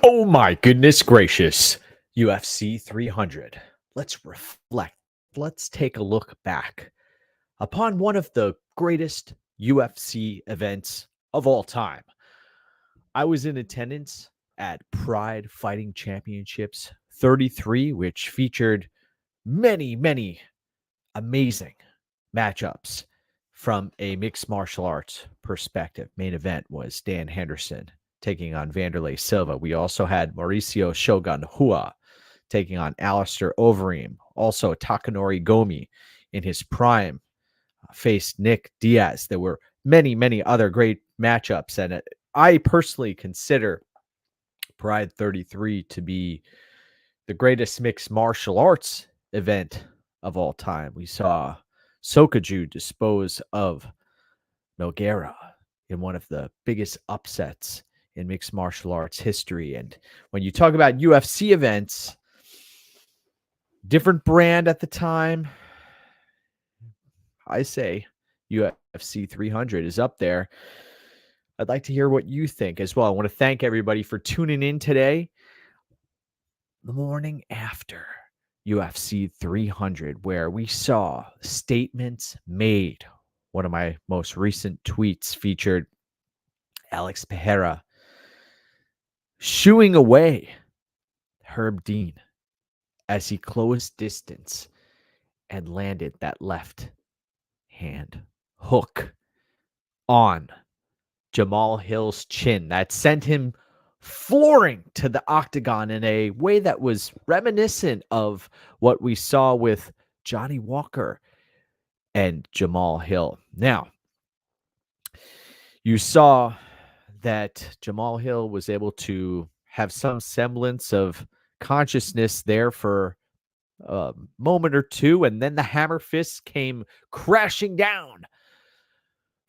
Oh my goodness gracious. UFC 300. Let's reflect. Let's take a look back upon one of the greatest UFC events of all time. I was in attendance at Pride Fighting Championships 33, which featured many amazing matchups from a mixed martial arts perspective. Main event was Dan Henderson taking on Vanderlei Silva. We also had Mauricio Shogun Hua taking on Alistair Overeem. Also, Takanori Gomi in his prime faced Nick Diaz. There were many other great matchups. And I personally consider Pride 33 to be the greatest mixed martial arts event of all time. We saw Sokaju dispose of Nogueira in one of the biggest upsets in mixed martial arts history. And when you talk about UFC events, different brand at the time, I say UFC 300 is up there. I'd like to hear what you think as well. I want to thank everybody for tuning in today. The morning after UFC 300, where we saw statements made. One of my most recent tweets featured Alex Pereira shooing away Herb Dean as he closed distance and landed that left hand hook on Jamal Hill's chin that sent him flooring to the octagon in a way that was reminiscent of what we saw with Johnny Walker and Jamal Hill. Now, you saw that Jamal Hill was able to have some semblance of consciousness there for a moment or two, and then the hammer fist came crashing down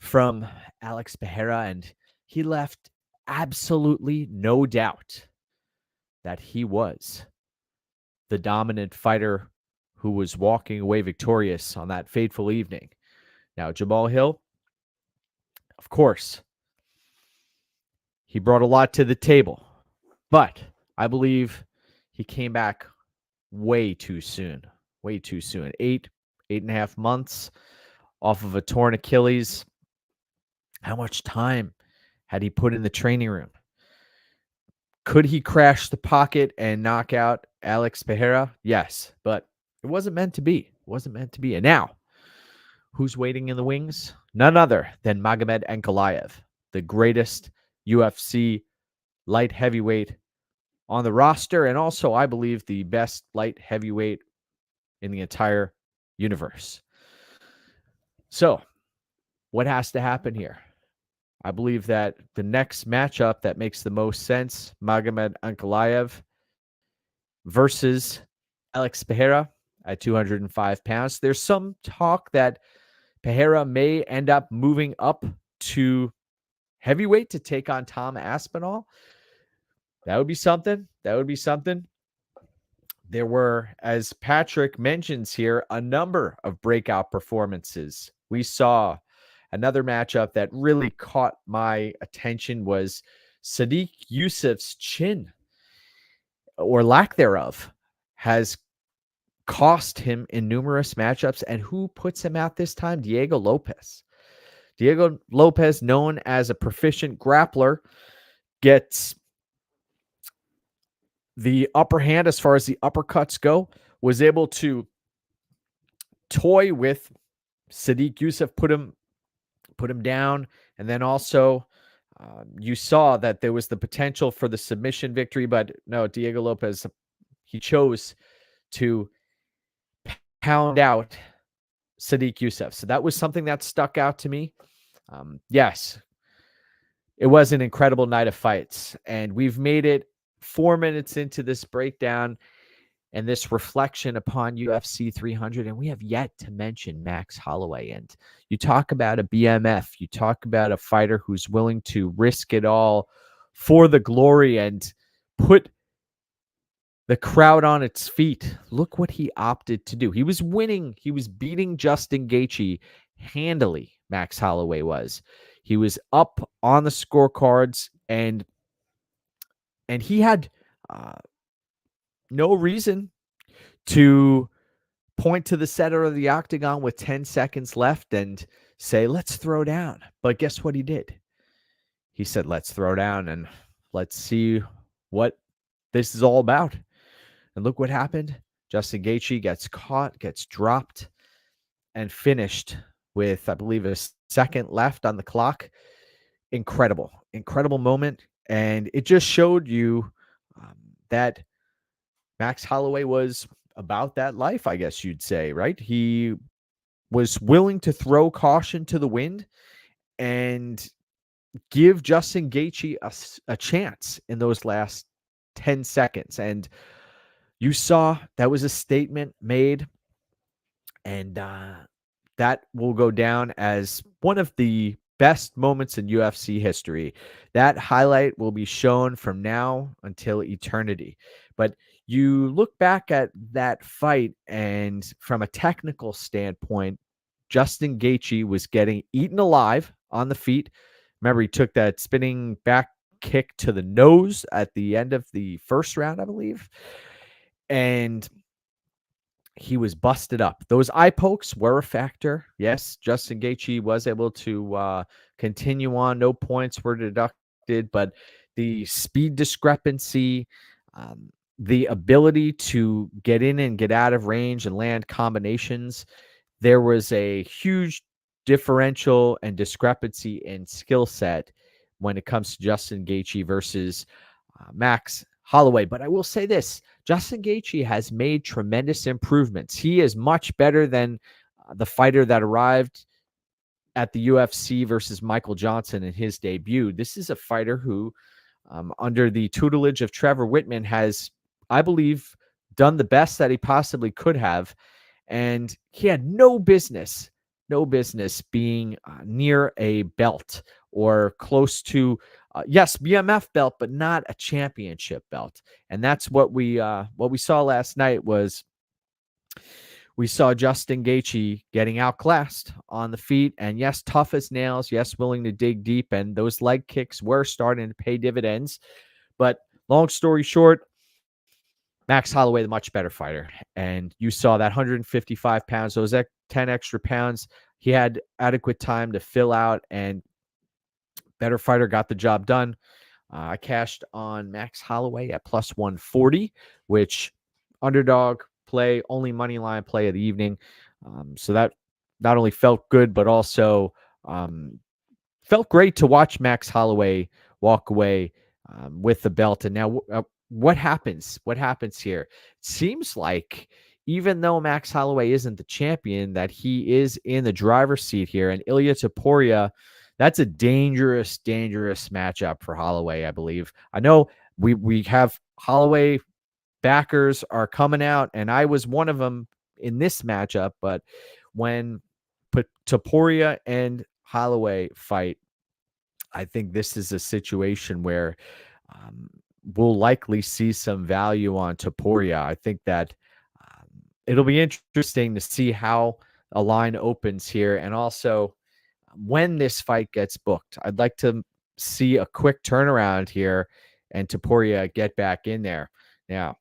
from Alex Pereira, and he left absolutely no doubt that he was the dominant fighter who was walking away victorious on that fateful evening. Now, Jamal Hill, of course, he brought a lot to the table, but I believe he came back way too soon. Way too soon. 8.5 months off of a torn Achilles. How much time had he put in the training room? Could he crash the pocket and knock out Alex Pereira? Yes, but it wasn't meant to be. It wasn't meant to be. And now, who's waiting in the wings? None other than Magomed Ankalaev, the greatest UFC light heavyweight on the roster, and also, I believe, the best light heavyweight in the entire universe. So, what has to happen here? I believe that the next matchup that makes the most sense, Magomed Ankalaev versus Alex Pereira at 205 pounds. There's some talk that Pereira may end up moving up to heavyweight to take on Tom Aspinall. That would be something. That would be something. There were, as Patrick mentions here, a number of breakout performances. We saw another matchup that really caught my attention was Sadiq Yusuf's chin, or lack thereof, has cost him in numerous matchups. And who puts him out this time? Diego Lopez. Diego Lopez, known as a proficient grappler, gets the upper hand as far as the uppercuts go, was able to toy with Sadiq Yusuf, put him down, and then also you saw that there was the potential for the submission victory, but no, Diego Lopez, he chose to pound out Sadiq Yusuf. So that was something that stuck out to me. Yes, it was an incredible night of fights, and we've made it 4 minutes into this breakdown and this reflection upon UFC 300, and we have yet to mention Max Holloway. And you talk about a BMF, you talk about a fighter who's willing to risk it all for the glory and put the crowd on its feet. Look what he opted to do. He was winning. He was beating Justin Gaethje handily, Max Holloway was. He was up on the scorecards, and And he had uh, no reason to point to the center of the octagon with 10 seconds left and say, let's throw down. But guess what he did? He said, let's throw down and let's see what this is all about. And look what happened. Justin Gaethje gets caught, gets dropped, and finished with, I believe, a second left on the clock. Incredible, incredible moment. And it just showed you that Max Holloway was about that life, I guess you'd say, right? He was willing to throw caution to the wind and give Justin Gaethje a chance in those last 10 seconds. And you saw that was a statement made, and that will go down as one of the best moments in UFC history. That highlight will be shown from now until eternity. But you look back at that fight, and from a technical standpoint, Justin Gaethje was getting eaten alive on the feet. Remember, he took that spinning back kick to the nose at the end of the first round, I believe. And he was busted up. Those eye pokes were a factor. Yes, Justin Gaethje was able to continue on. No points were deducted, but the speed discrepancy, the ability to get in and get out of range and land combinations, there was a huge differential and discrepancy in skill set when it comes to Justin Gaethje versus Max Holloway. But I will say this, Justin Gaethje has made tremendous improvements. He is much better than the fighter that arrived at the UFC versus Michael Johnson in his debut. This is a fighter who, under the tutelage of Trevor Whitman, has, I believe, done the best that he possibly could have. And he had no business being near a belt or close to, yes, BMF belt, but not a championship belt. And that's what we saw last night. Was we saw Justin Gaethje getting outclassed on the feet, and yes, tough as nails, yes, willing to dig deep, and those leg kicks were starting to pay dividends. But long story short, Max Holloway, the much better fighter. And you saw that 155 pounds, those 10 extra pounds, he had adequate time to fill out, and better fighter got the job done. I cashed on Max Holloway at plus 140, which underdog play, only money line play of the evening. So that not only felt good, but also felt great to watch Max Holloway walk away with the belt. And now what happens? What happens here? It seems like even though Max Holloway isn't the champion, that he is in the driver's seat here. And Ilya Topuria, that's a dangerous, dangerous matchup for Holloway, I believe. I know we have Holloway backers are coming out, and I was one of them in this matchup. But when Topuria and Holloway fight, I think this is a situation where we'll likely see some value on Topuria. I think that it'll be interesting to see how a line opens here, and also when this fight gets booked. I'd like to see a quick turnaround here and Topuria get back in there. Now,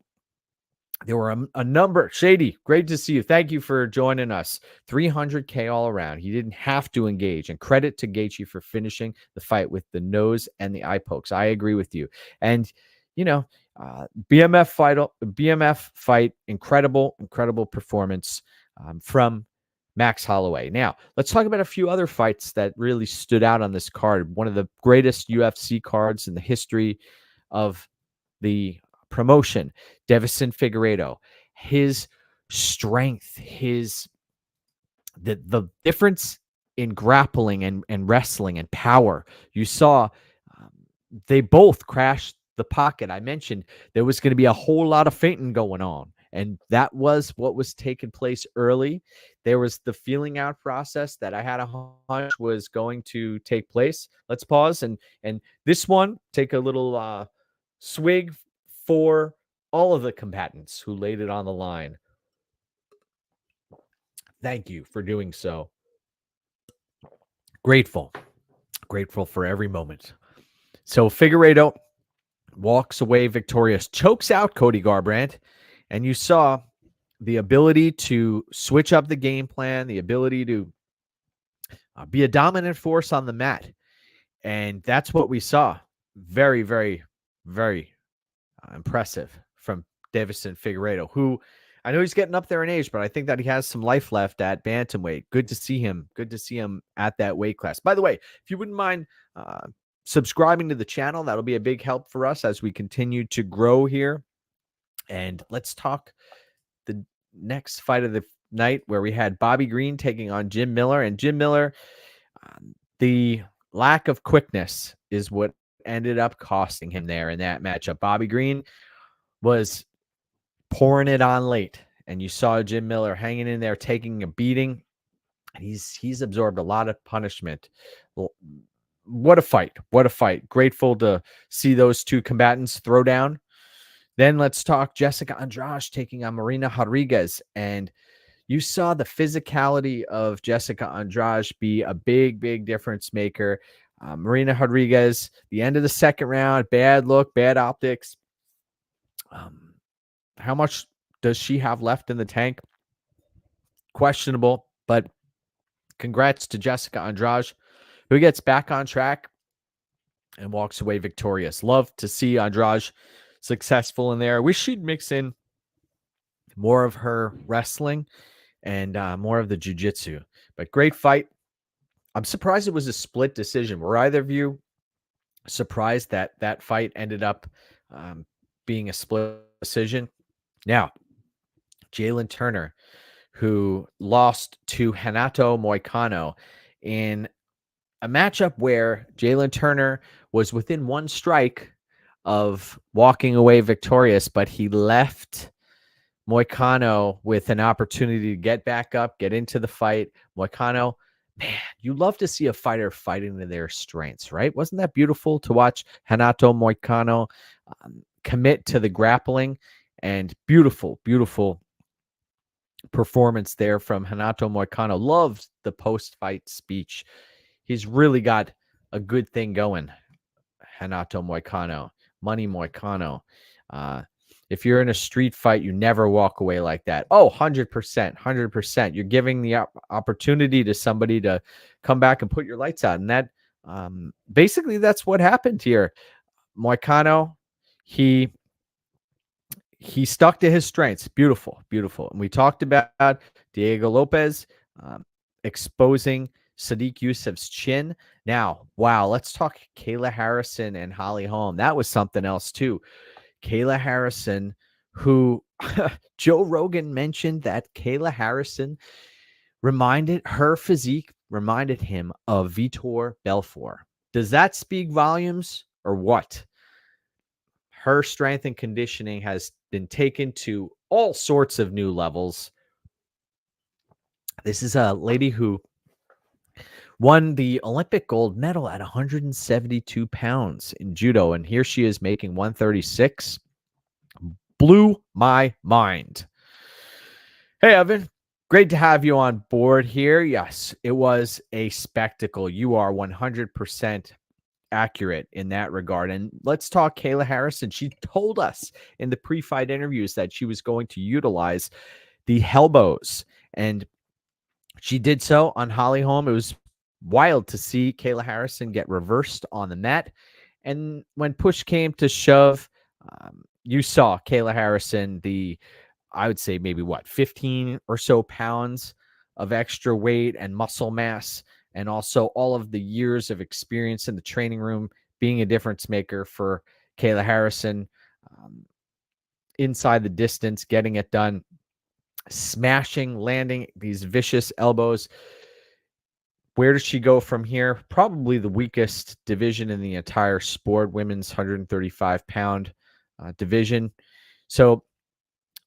there were a number. Shady, great to see you. Thank you for joining us. 300K all around. He didn't have to engage. And credit to Gaethje for finishing the fight with the nose and the eye pokes. I agree with you. And, you know, BMF fight, incredible, incredible performance from Max Holloway. Now, let's talk about a few other fights that really stood out on this card. One of the greatest UFC cards in the history of the promotion. Devison Figueiredo, his strength, the difference in grappling and wrestling and power. You saw they both crashed the pocket. I mentioned there was going to be a whole lot of feinting going on, and that was what was taking place early. There was the feeling out process that I had a hunch was going to take place. Let's pause and this one, take a little swig for all of the combatants who laid it on the line. Thank you for doing so. Grateful for every moment. So Figueiredo walks away victorious, chokes out Cody Garbrandt, and you saw the ability to switch up the game plan, the ability to be a dominant force on the mat. And that's what we saw. Very, very, very impressive from Davison Figueiredo, who I know he's getting up there in age, but I think that he has some life left at bantamweight. Good to see him. Good to see him at that weight class. By the way, if you wouldn't mind subscribing to the channel, that'll be a big help for us as we continue to grow here. And let's talk the next fight of the night, where we had Bobby Green taking on Jim Miller. And Jim Miller, the lack of quickness is what ended up costing him there in that matchup. Bobby Green was pouring it on late, and you saw Jim Miller hanging in there, taking a beating. He's absorbed a lot of punishment. What a fight. What a fight. Grateful to see those two combatants throw down. Then let's talk Jessica Andrade taking on Marina Rodriguez. And you saw the physicality of Jessica Andrade be a big, big difference maker. Marina Rodriguez, the end of the second round, bad look, bad optics. How much does she have left in the tank? Questionable, but congrats to Jessica Andrade, who gets back on track and walks away victorious. Love to see Andrade successful in there. I wish she'd mix in more of her wrestling and more of the jiu-jitsu. But great fight. I'm surprised it was a split decision. Were either of you surprised that that fight ended up being a split decision? Now, Jalen Turner, who lost to Renato Moicano in a matchup where Jalen Turner was within one strike of walking away victorious, but he left Moicano with an opportunity to get back up, get into the fight. Moicano, man, you love to see a fighter fighting to their strengths, right? Wasn't that beautiful to watch Renato Moicano commit to the grappling? And beautiful, beautiful performance there from Renato Moicano. Loves the post-fight speech. He's really got a good thing going, Renato Moicano. Money Moicano. If you're in a street fight, you never walk away like that. Oh, 100%, 100%. You're giving the opportunity to somebody to come back and put your lights out. And that, basically, that's what happened here. Moicano, he stuck to his strengths. Beautiful, beautiful. And we talked about Diego Lopez exposing Sadiq Youssef's chin. Now, wow, let's talk Kayla Harrison and Holly Holm. That was something else too. Kayla Harrison, who Joe Rogan mentioned that Kayla Harrison her physique reminded him of Vitor Belfort. Does that speak volumes or what? Her strength and conditioning has been taken to all sorts of new levels. This is a lady who won the Olympic gold medal at 172 pounds in judo, and here she is making 136. Blew my mind. Hey, Evan, great to have you on board here. Yes, it was a spectacle. You are 100% accurate in that regard. And let's talk Kayla Harrison. She told us in the pre-fight interviews that she was going to utilize the elbows, and she did so on Holly Holm. It was wild to see Kayla Harrison get reversed on the mat. And when push came to shove, you saw Kayla Harrison, I would say maybe 15 or so pounds of extra weight and muscle mass, and also all of the years of experience in the training room being a difference maker for Kayla Harrison. Inside the distance, getting it done, smashing, landing these vicious elbows. Where does she go from here? Probably the weakest division in the entire sport, women's 135-pound division. So,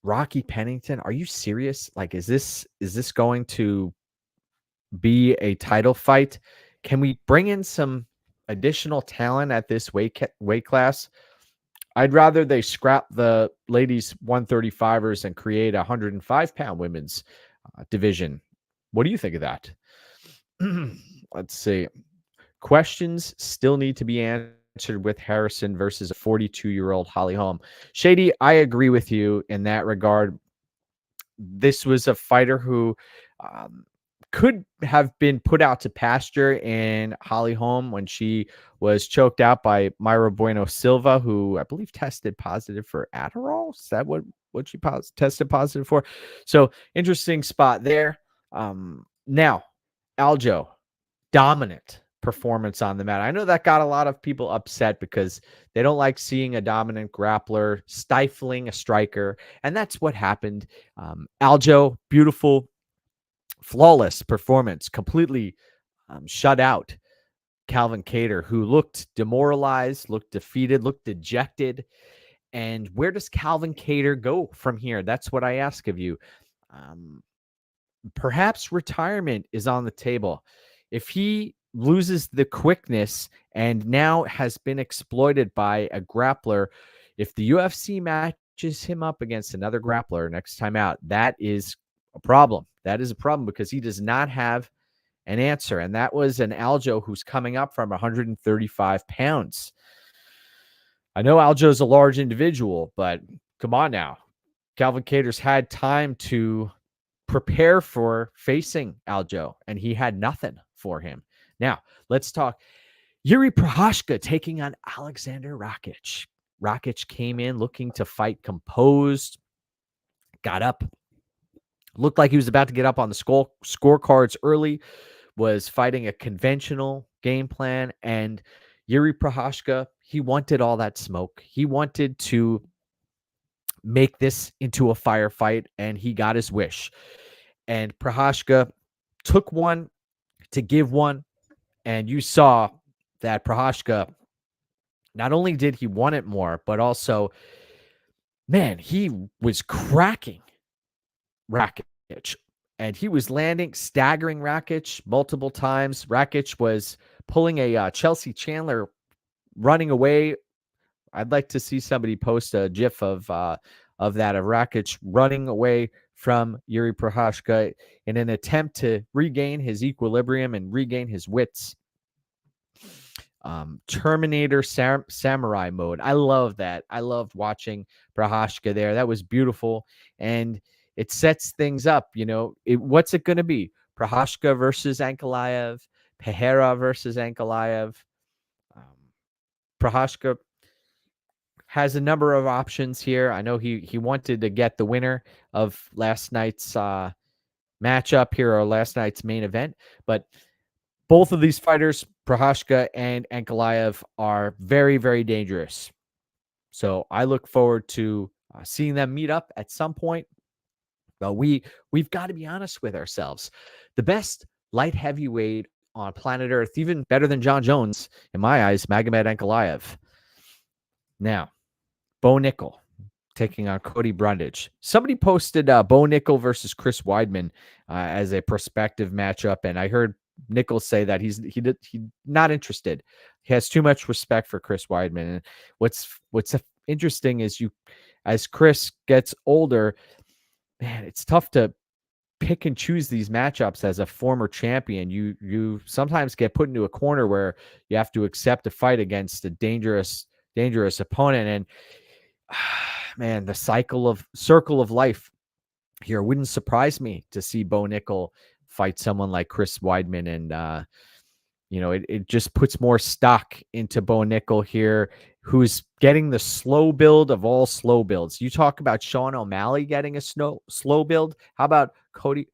Rocky Pennington, are you serious? Like, is this going to be a title fight? Can we bring in some additional talent at this weight class? I'd rather they scrap the ladies 135ers and create a 105-pound women's division. What do you think of that? Let's see. Questions still need to be answered answered with Harrison versus a 42-year-old Holly Holm. Shady, I agree with you in that regard. This was a fighter who could have been put out to pasture in Holly Holm when she was choked out by Myra Bueno Silva, who I believe tested positive for Adderall. Is that what she tested positive for? So interesting spot there. Now, Aljo, dominant performance on the mat. I know that got a lot of people upset because they don't like seeing a dominant grappler stifling a striker, and that's what happened. Aljo, beautiful, flawless performance, completely shut out Calvin Kattar, who looked demoralized, looked defeated, looked dejected. And where does Calvin Kattar go from here? That's what I ask of you. Perhaps retirement is on the table. If he loses the quickness and now has been exploited by a grappler, if the UFC matches him up against another grappler next time out, that is a problem. That is a problem because he does not have an answer. And that was an Aljo who's coming up from 135 pounds. I know Aljo's a large individual, but come on now. Calvin Kattar's had time to prepare for facing Aljo, and he had nothing for him. Now, let's talk Yuri Prochazka taking on Alexander Rakic. Rakic came in looking to fight composed, got up, looked like he was about to get up on the scorecards early, was fighting a conventional game plan, and Yuri Prochazka, he wanted all that smoke. He wanted to make this into a firefight, and he got his wish. And Prochazka took one to give one, and you saw that Prochazka, not only did he want it more, but also, man, he was cracking Rakic, and he was landing, staggering Rakic multiple times. Rakic was pulling a Chelsea Chandler running away. I'd like to see somebody post a GIF of that, of Rakic running away from Yuri Prochazka in an attempt to regain his equilibrium and regain his wits. Terminator Samurai mode. I love that. I loved watching Prochazka there. That was beautiful. And it sets things up. You know, what's it going to be? Prochazka versus Ankalaev, Pereira versus Ankalaev. Prochazka has a number of options here. I know he wanted to get the winner of last night's matchup here, or last night's main event, but both of these fighters, Prochazka and Ankalaev, are very, very dangerous. So I look forward to seeing them meet up at some point. But we've got to be honest with ourselves. The best light heavyweight on planet Earth, even better than John Jones, in my eyes, Magomed Ankalaev. Now, Bo Nickel taking on Cody Brundage. Somebody posted Bo Nickel versus Chris Weidman as a prospective matchup, and I heard Nickel say that he's not interested. He has too much respect for Chris Weidman. And what's interesting is as Chris gets older, man, it's tough to pick and choose these matchups as a former champion. You sometimes get put into a corner where you have to accept a fight against a dangerous opponent. And man, the circle of life here wouldn't surprise me to see Bo Nickel fight someone like Chris Weidman. And it just puts more stock into Bo Nickel here, who's getting the slow build of all slow builds. You talk about Sean O'Malley getting a slow build. How about Cody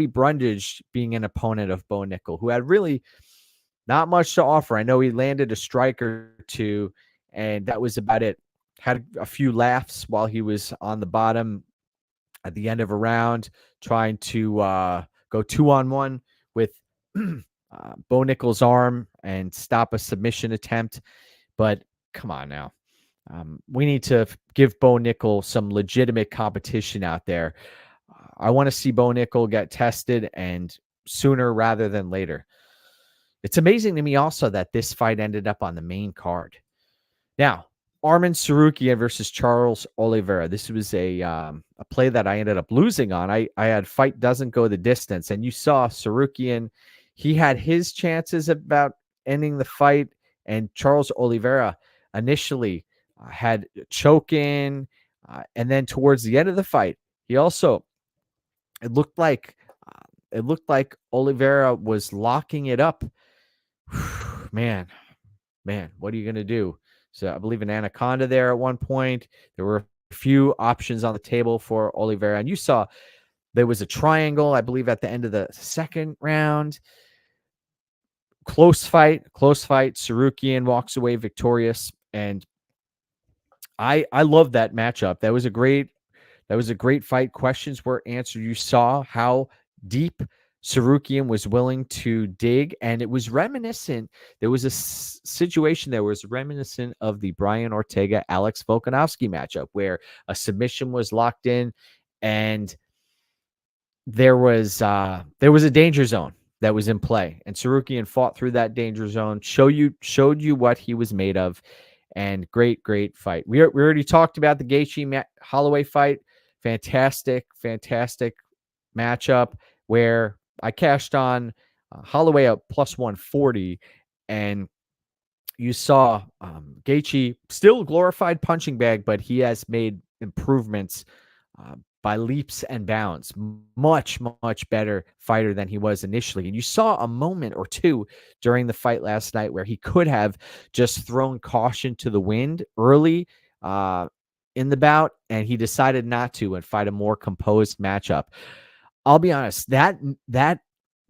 Brundage being an opponent of Bo Nickel, who had really not much to offer? I know he landed a strike or two, and that was about it. Had a few laughs while he was on the bottom at the end of a round, trying to go 2-on-1 with Bo Nickel's arm and stop a submission attempt. But come on now. We need to give Bo Nickel some legitimate competition out there. I want to see Bo Nickel get tested, and sooner rather than later. It's amazing to me also that this fight ended up on the main card. Now, Arman Tsarukyan versus Charles Oliveira. This was a play that I ended up losing on. I had fight doesn't go the distance, and you saw Tsarukyan. He had his chances about ending the fight, And Charles Oliveira initially had choke in, and then towards the end of the fight, he also it looked like Oliveira was locking it up. man, what are you going to do? So I believe an anaconda there at one point. There were a few options on the table for Oliveira, and you saw there was a triangle, I believe, at the end of the second round. Close fight. Sarukian walks away victorious, and I love that matchup. That was a great fight. Questions were answered. You saw how deep Sarukian was willing to dig, and it was reminiscent. There was a situation that was reminiscent of the Brian Ortega Alex Volkanovski matchup, where a submission was locked in, and there was a danger zone that was in play, and Sarukian fought through that danger zone, showed you what he was made of, and great fight. We already talked about the Gaethje Holloway fight. Fantastic matchup where I cashed on Holloway at plus 140, and you saw Gaethje, still glorified punching bag, but he has made improvements by leaps and bounds. Much better fighter than he was initially. And you saw a moment or two during the fight last night where he could have just thrown caution to the wind early in the bout, and he decided not to and fight a more composed matchup. I'll be honest, that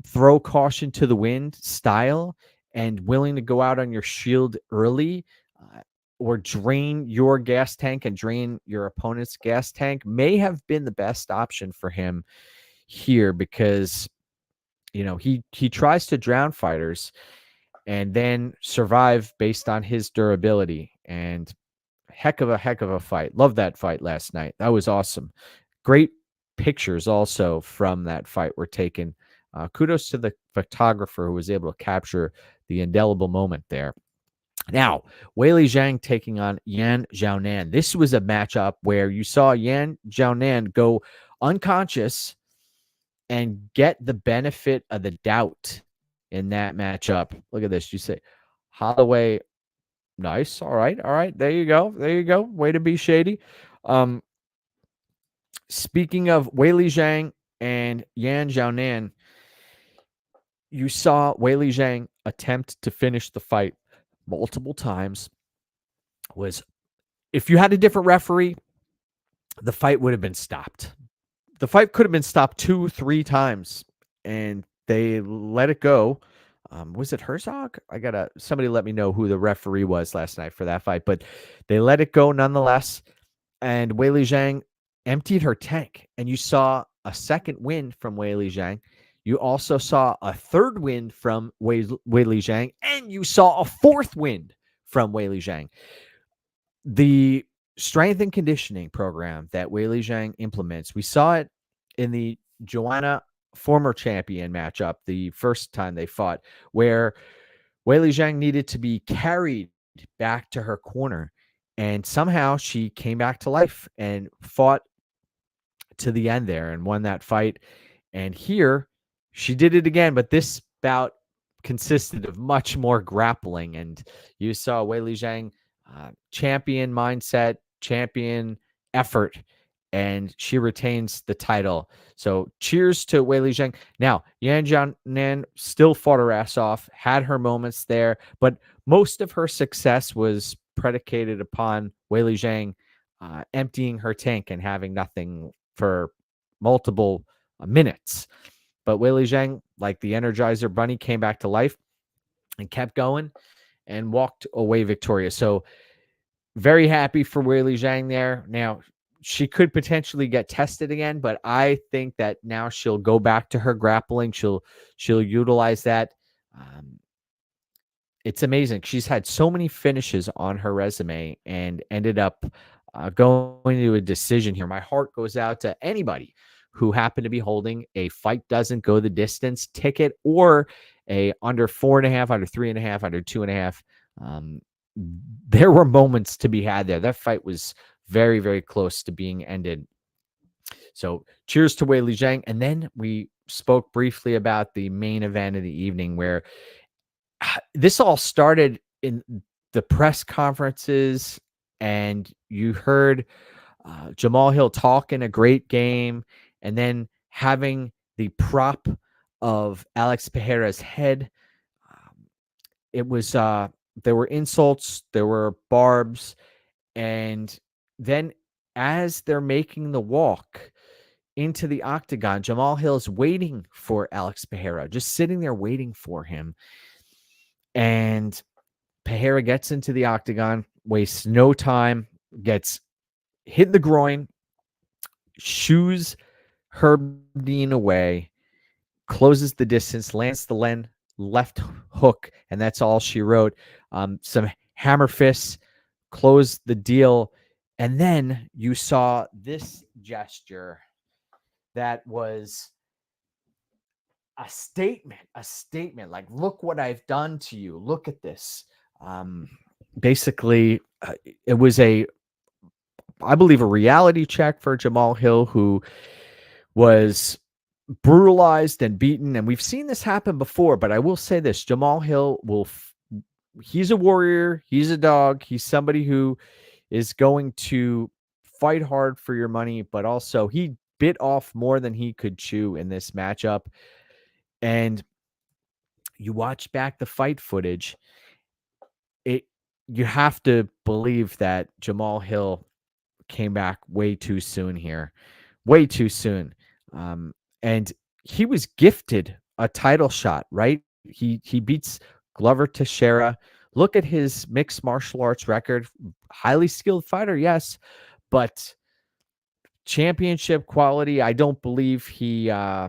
throw caution to the wind style and willing to go out on your shield early or drain your gas tank and drain your opponent's gas tank may have been the best option for him here, because he tries to drown fighters and then survive based on his durability. And heck of a fight. Love that fight last night. That was awesome. Great pictures also from that fight were taken. Kudos to the photographer who was able to capture the indelible moment there. Now, Weili Zhang taking on Yan Xiaonan. This was a matchup where you saw Yan Xiaonan go unconscious and get the benefit of the doubt in that matchup. Look at this. You say, Holloway, nice. All right. There you go. Way to be shady. Speaking of Weili Zhang and Yan Xiaonan, you saw Weili Zhang attempt to finish the fight multiple times. If you had a different referee, the fight would have been stopped. The fight could have been stopped 2-3 times, and they let it go. Was it Herzog? Somebody let me know who the referee was last night for that fight, but they let it go nonetheless. And Weili Zhang emptied her tank, and you saw a second win from Weili Zhang. You also saw a third win from Weili Zhang, and you saw a fourth win from Weili Zhang. The strength and conditioning program that Weili Zhang implements, we saw it in the Joanna former champion matchup the first time they fought, where Weili Zhang needed to be carried back to her corner, and somehow she came back to life and fought to the end there and won that fight. And here she did it again, but this bout consisted of much more grappling, and you saw Weili Zhang champion mindset, champion effort, and she retains the title. So cheers to Weili Zhang. Now, Yan Xiaonan still fought her ass off, had her moments there, but most of her success was predicated upon Weili Zhang emptying her tank and having nothing for multiple minutes. But Weili Zhang, like the Energizer Bunny, came back to life and kept going and walked away victorious. So very happy for Weili Zhang there. Now, she could potentially get tested again, but I think that now she'll go back to her grappling. She'll utilize that. It's amazing. She's had so many finishes on her resume and ended up going to a decision here. My heart goes out to anybody who happened to be holding a fight doesn't go the distance ticket or a under 4.5, under 3.5, under 2.5. There were moments to be had there. That fight was very, very close to being ended. So cheers to Weili Zhang. And then we spoke briefly about the main event of the evening, where this all started in the press conferences, and you heard Jamal Hill talking a great game, and then having the prop of Alex Pereira's head. Um, it was there were insults, there were barbs, and then as they're making the walk into the octagon, Jamal Hill is waiting for Alex Pereira, just sitting there waiting for him. And Pereira gets into the octagon, wastes no time, gets hit in the groin, shoos Herb Dean away, closes the distance, lands the left hook, and that's all she wrote. Some hammer fists closed the deal. And then you saw this gesture that was a statement like, look what I've done to you. Look at this. Basically, it was I believe, a reality check for Jamal Hill, who was brutalized and beaten. And we've seen this happen before, but I will say this: Jamal Hill he's a warrior. He's a dog. He's somebody who is going to fight hard for your money, but also he bit off more than he could chew in this matchup. And you watch back the fight footage, you have to believe that Jamal Hill came back way too soon here, way too soon. And he was gifted a title shot, right? He beats Glover Teixeira. Look at his mixed martial arts record. Highly skilled fighter, yes, but championship quality, I don't believe he I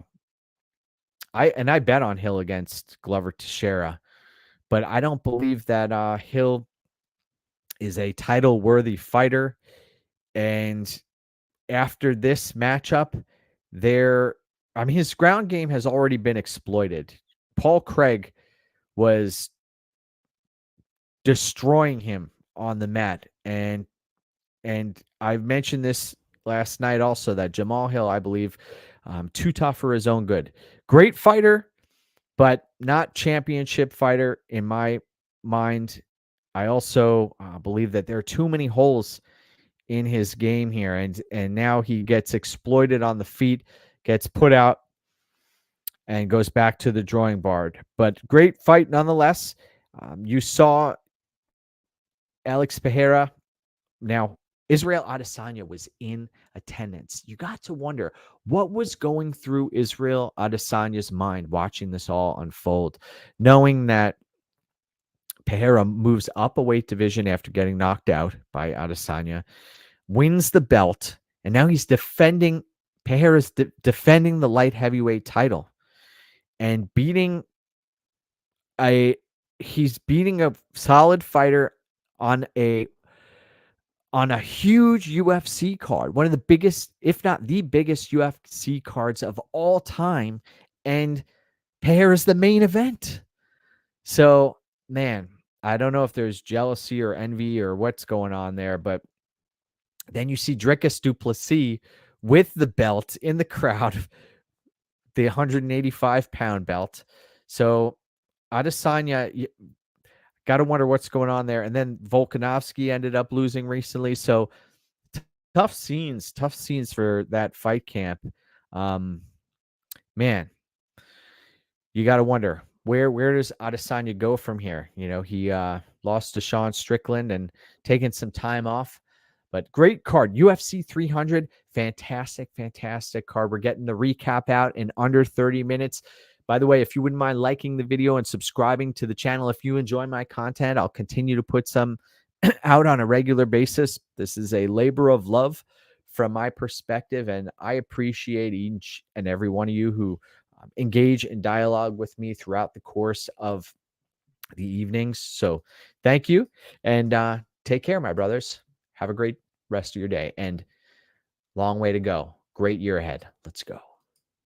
bet on Hill against Glover Teixeira, but I don't believe that Hill is a title worthy fighter. And after this matchup, his ground game has already been exploited. Paul Craig was destroying him on the mat. And I mentioned this last night also, that Jamal Hill, I believe, too tough for his own good. Great fighter, but not championship fighter in my mind. I also believe that there are too many holes in his game here, and now he gets exploited on the feet, gets put out, and goes back to the drawing board. But great fight nonetheless. You saw Alex Pereira. Now, Israel Adesanya was in attendance. You got to wonder what was going through Israel Adesanya's mind watching this all unfold, knowing that Pereira moves up a weight division after getting knocked out by Adesanya, wins the belt, and now he's defending Pereira's defending the light heavyweight title and he's beating a solid fighter on a huge UFC card, one of the biggest, if not the biggest UFC cards of all time, and Pereira's the main event. So, man, I don't know if there's jealousy or envy or what's going on there, but then you see Dricus du Plessis with the belt in the crowd, the 185-pound belt. So Adesanya, got to wonder what's going on there. And then Volkanovski ended up losing recently. So tough scenes for that fight camp. Man, you got to wonder where does Adesanya go from here? You know, he lost to Sean Strickland and taking some time off. But great card. UFC 300, fantastic card. We're getting the recap out in under 30 minutes. By the way, if you wouldn't mind liking the video and subscribing to the channel, if you enjoy my content, I'll continue to put some out on a regular basis. This is a labor of love from my perspective, and I appreciate each and every one of you who engage in dialogue with me throughout the course of the evenings. So thank you, and take care, my brothers. Have a great rest of your day, and long way to go. Great year ahead. Let's go.